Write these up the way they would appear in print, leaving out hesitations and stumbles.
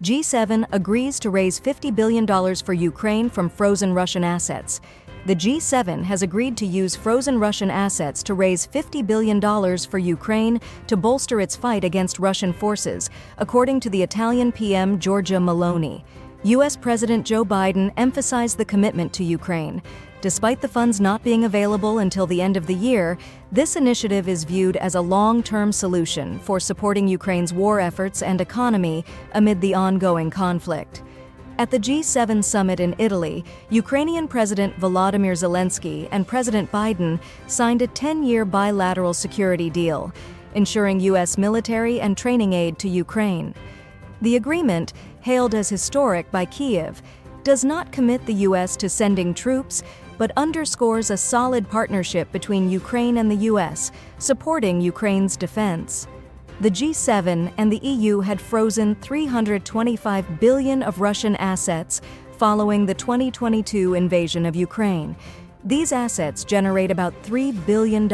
G7 agrees to raise $50 billion for Ukraine from frozen Russian assets. The G7 has agreed to use frozen Russian assets to raise $50 billion for Ukraine to bolster its fight against Russian forces, according to the Italian PM Giorgia Meloni. U.S. President Joe Biden emphasized the commitment to Ukraine. Despite the funds not being available until the end of the year, this initiative is viewed as a long-term solution for supporting Ukraine's war efforts and economy amid the ongoing conflict. At the G7 summit in Italy, Ukrainian President Volodymyr Zelenskyy and President Biden signed a 10-year bilateral security deal, ensuring U.S. military and training aid to Ukraine. The agreement, hailed as historic by Kyiv, does not commit the U.S. to sending troops, but underscores a solid partnership between Ukraine and the U.S., supporting Ukraine's defense. The G7 and the EU had frozen $325 billion of Russian assets following the 2022 invasion of Ukraine. These assets generate about $3 billion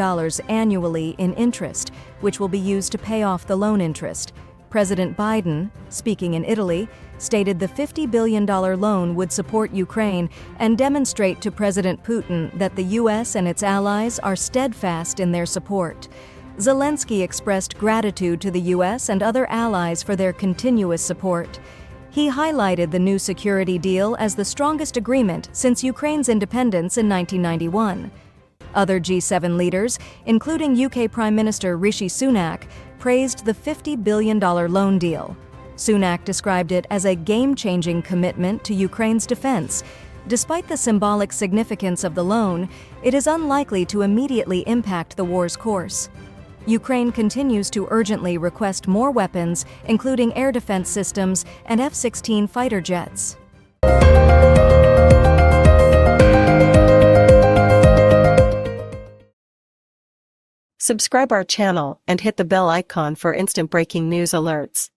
annually in interest, which will be used to pay off the loan interest. President Biden, speaking in Italy, stated the $50 billion loan would support Ukraine and demonstrate to President Putin that the U.S. and its allies are steadfast in their support. Zelenskyy expressed gratitude to the U.S. and other allies for their continuous support. He highlighted the new security deal as the strongest agreement since Ukraine's independence in 1991. Other G7 leaders, including UK Prime Minister Rishi Sunak, praised the $50 billion loan deal. Sunak described it as a game-changing commitment to Ukraine's defense. Despite the symbolic significance of the loan, it is unlikely to immediately impact the war's course. Ukraine continues to urgently request more weapons, including air defense systems and F-16 fighter jets. Subscribe our channel and hit the bell icon for instant breaking news alerts.